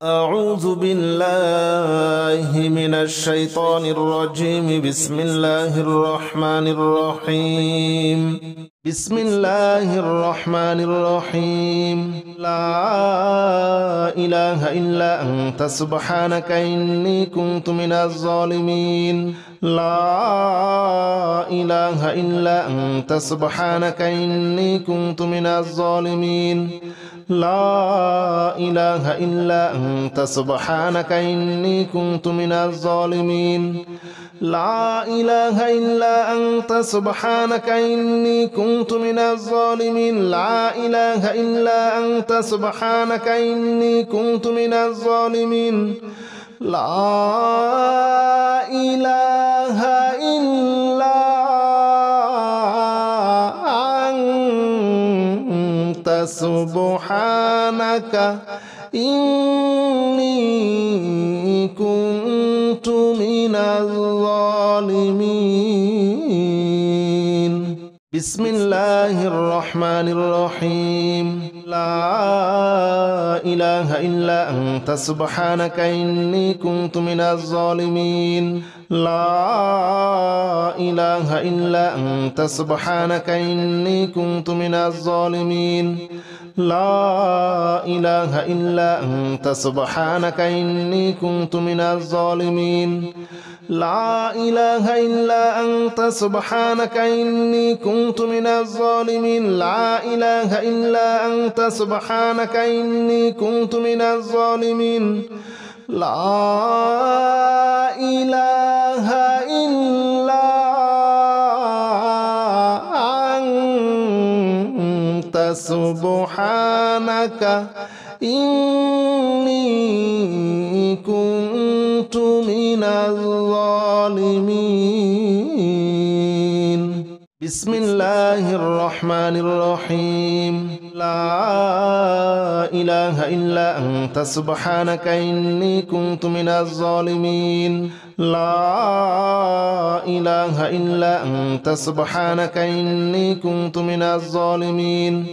أعوذ بالله من الشيطان الرجيم. بسم الله الرحمن الرحيم. بسم الله الرحمن الرحيم. لا إله إلا أنت سبحانك إني كنت من الظالمين. لا إله إلا أنت سبحانك إني كنت من الظالمين. لا إله إلا أنت سبحانك إني كنت من الظالمين. لا إله إلا أنت سبحانك إني كنت من الظالمين. لا إله إلا أنت سبحانك إني كنت من الظالمين. لا إله إلا أنت سبحانك إني كنت من الظالمين. بسم الله الرحمن الرحيم. لا إله إلا أنت سبحانك إني كنت من الظالمين. لا إله إلا أنت سبحانك إني كنت من الظالمين. لا إله إلا أنت سبحانك إني كنت من الظالمين. لا إله إلا أنت سبحانك إني كنت من الظالمين. لا إله إلا أنت سبحانك إني كنت من الظالمين. لا إله إلا أنت سبحانك إني كنت من الظالمين. بسم الله الرحمن الرحيم. لا إله إلا أنت سبحانك إني كنت من الظالمين. لا إله إلا أنت سبحانك إني كنت من الظالمين.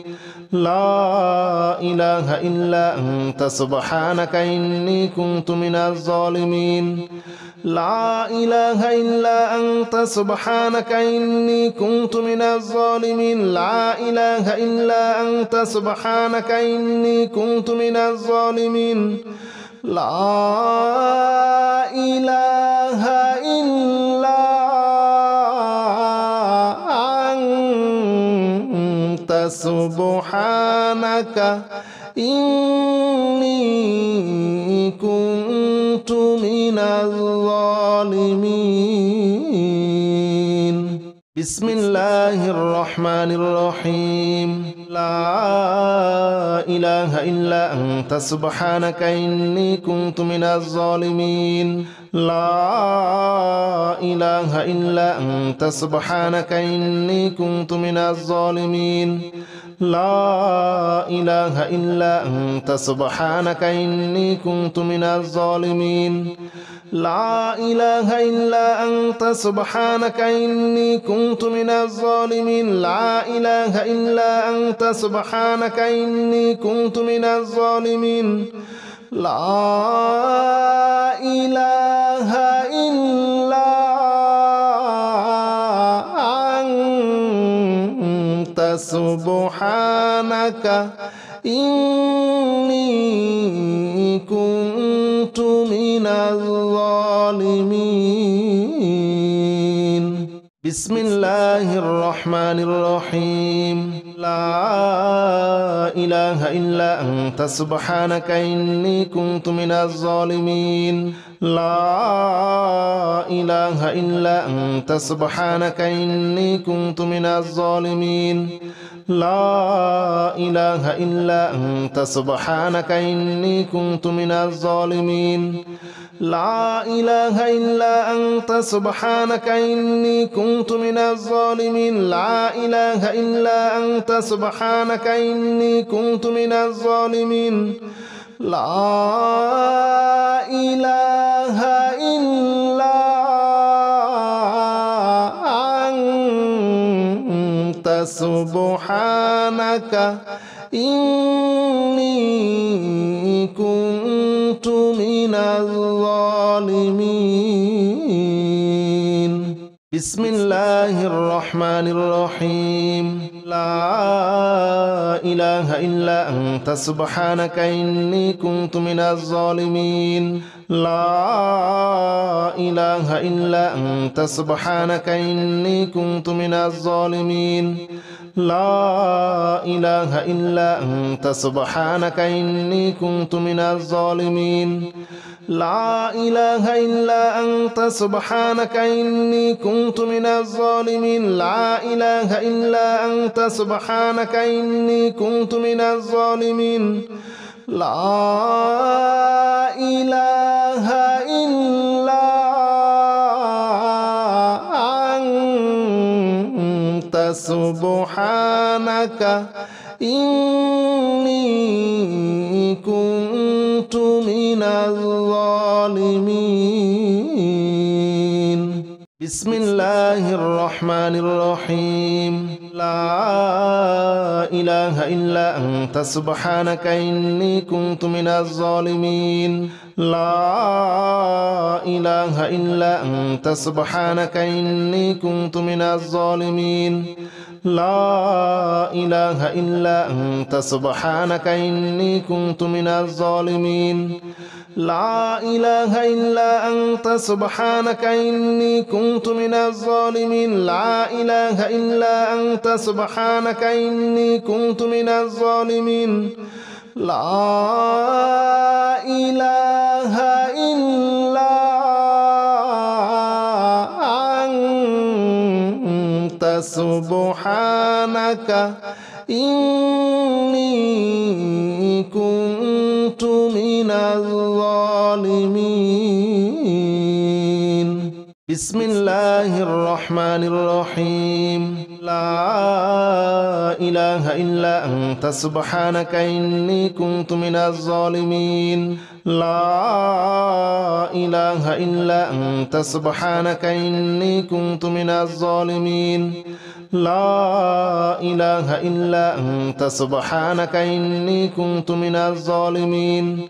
لا إله إلا أنت سبحانك إني كنت من الظالمين. لا إله إلا أنت سبحانك إني كنت من الظالمين. لا إله إلا أنت سبحانك إني كنت من الظالمين. لا إله إلا أنت سبحانك إني كنت من الظالمين. بسم الله الرحمن الرحيم. لا إله إلا أنت سبحانك إني كنت من الظالمين. لا إله إلا أنت سبحانك إني كنت من الظالمين. لا إله إلا أنت سبحانك إني كنت من الظالمين. لا إله إلا أنت سبحانك إني كنت من الظالمين. لا إله إلا أنت سبحانك إني كنت من الظالمين. لا إله إلا أنت سبحانك إني كنت من الظالمين. بسم الله الرحمن الرحيم. لا إله إلا أنت سبحانك إني كنت من الظالمين. لا إله إلا أنت سبحانك إني كنت من الظالمين. لا إله إلا أنت سبحانك إني كنت من الظالمين. لا إله إلا أنت سبحانك إني كنت من الظالمين. لا إله إلا أنت سبحانك إني كنت من الظالمين. لا إله إلا أنت سبحانك إني كنت كنت من الظالمين بسم الله الرحمن الرحيم لا إله إلا أنت سبحانك إني كنت من الظالمين لا إله إلا أنت سبحانك إني كنت من الظالمين لا إله إلا أنت سبحانك إني كنت من الظالمين لا إله إلا أنت سبحانك إني كنت من الظالمين لا إله إلا أنت سبحانك إني كنت من الظالمين لا إله إلا أنت سبحانك إني كنت من الظالمين بسم الله الرحمن الرحيم لا إله إلا أنت سبحانك إني كنت من الظالمين لا إله إلا أنت سبحانك إني كنت من الظالمين لا إله إلا أنت سبحانك إني كنت من الظالمين لا إله إلا أنت سبحانك إني كنت من الظالمين لا إله إلا أنت سبحانك إني كنت من الظالمين لا إله إلا أنت سبحانك إني كنت من الظالمين بسم الله الرحمن الرحيم لا إله إلا أنت سبحانك إني كنت من الظالمين لا إله إلا أنت سبحانك إني كنت من الظالمين لا إله إلا أنت سبحانك إني كنت من الظالمين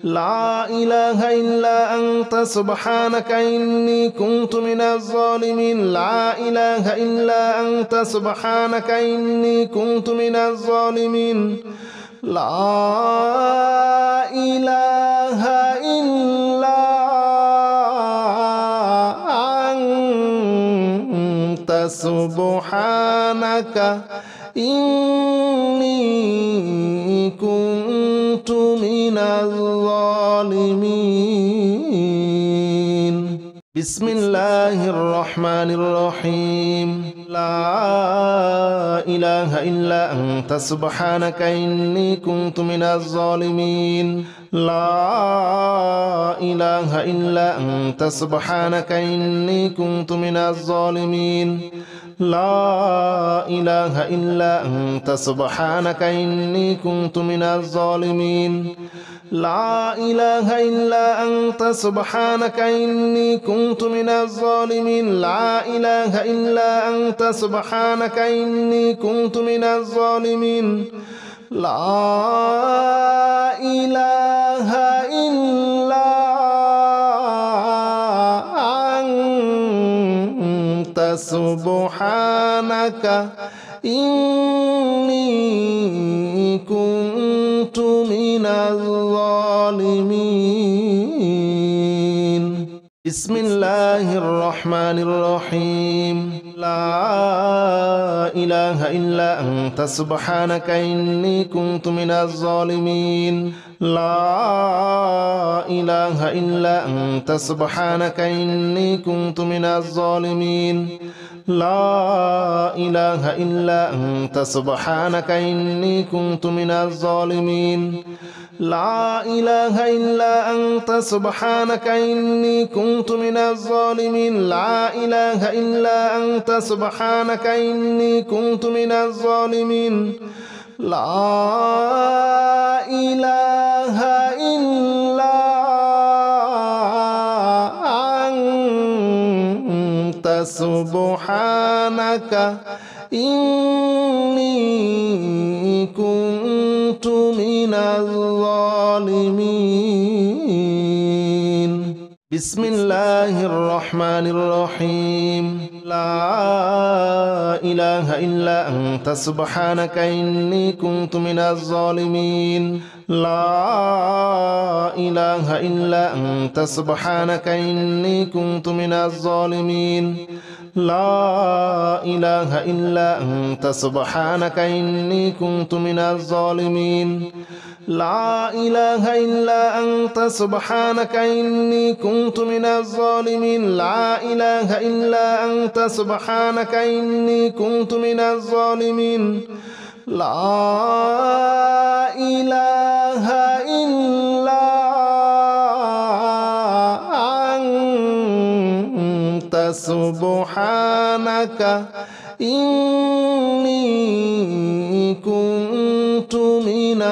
لا إله إلا أنت سبحانك إني كنت من الظالمين لا إله إلا أنت سبحانك إني كنت من الظالمين لا إله إلا أنت سبحانك إني كنت من الظالمين بسم الله الرحمن الرحيم لا إله إلا أنت سبحانك إني كنت من الظالمين لا إله إلا أنت سبحانك إني كنت من الظالمين لا إله إلا أنت سبحانك إني كنت من الظالمين لا إله إلا أنت سبحانك إني كنت من الظالمين لا إله إلا أنت سبحانك إني كنت من الظالمين لا إله إلا أنت سبحانك إني كنت من الظالمين بسم الله الرحمن الرحيم لا إله إلا أنت سبحانك إني كنت من الظالمين لا إله إلا أنت سبحانك إني كنت من الظالمين لا إله إلا أنت سبحانك إني كنت من الظالمين لا إله إلا أنت سبحانك إني كنت من الظالمين لا إله إلا أنت سبحانك إني كنت من الظالمين لا إله إلا أنت سبحانك إني كنت من الظالمين بسم الله الرحمن الرحيم لا إله إلا أنت سبحانك إني كنت من الظالمين لا إله إلا أنت سبحانك إني كنت من الظالمين لا إله إلا أنت سبحانك إني كنت من الظالمين لا إله إلا أنت سبحانك إني كنت من الظالمين لا إله إلا أنت سبحانك إني كنت من الظالمين لا إله إلا أنت سبحانك إني كنت من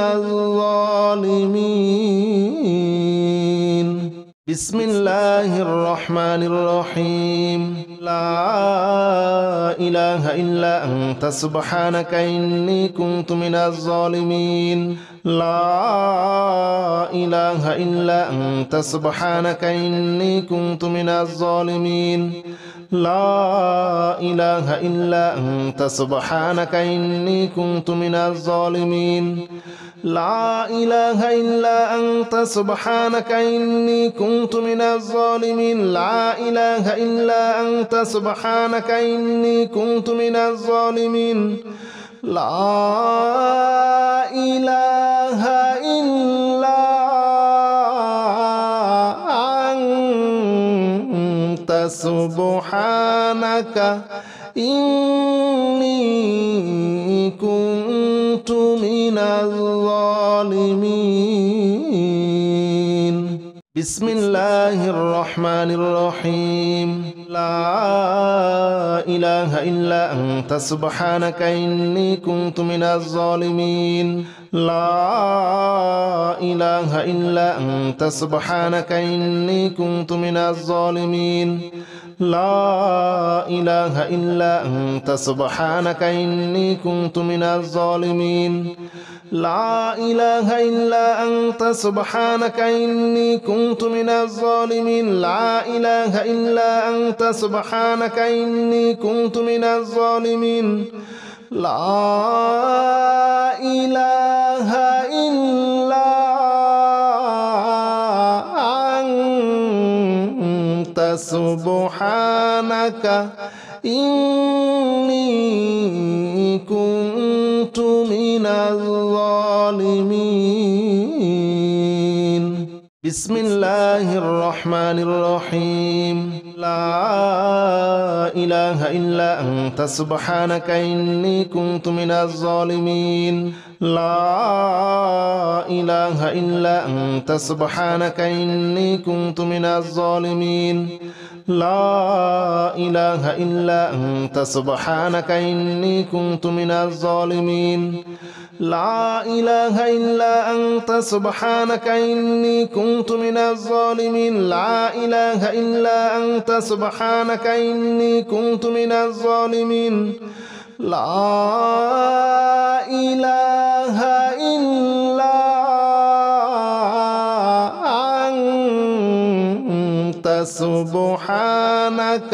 الظالمين بسم الله الرحمن الرحيم لا إله إلا أنت سبحانك إني كنت من الظالمين لا إله إلا أنت سبحانك إني كنت من الظالمين لا إله إلا أنت سبحانك إني كنت من الظالمين لا إله إلا أنت سبحانك إني كنت من الظالمين لا إله إلا أنت سبحانك إني كنت من الظالمين لا إله إلا أنت سبحانك إني كنت من الظالمين بسم الله الرحمن الرحيم لا إله إلا أنت سبحانك إني كنت من الظالمين لا إله إلا أنت سبحانك إني كنت من الظالمين لا إله إلا أنت سبحانك إني كنت من الظالمين لا إله إلا أنت سبحانك إني كنت من الظالمين لا إله إلا أنت سبحانك إني كنت من الظالمين لا إله إلا أنت سبحانك إني كنت من الظالمين بسم الله الرحمن الرحيم لا إله إلا أنت سبحانك إني كنت من الظالمين لا إله إلا أنت سبحانك إني كنت من الظالمين لا إله إلا أنت سبحانك إني كنت من الظالمين لا إله إلا أنت سبحانك إني كنت من الظالمين لا إله إلا أنت سبحانك إني كنت من الظالمين لا إله إلا أنت سبحانك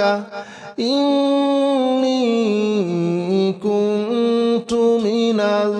إني كنت من الظالمين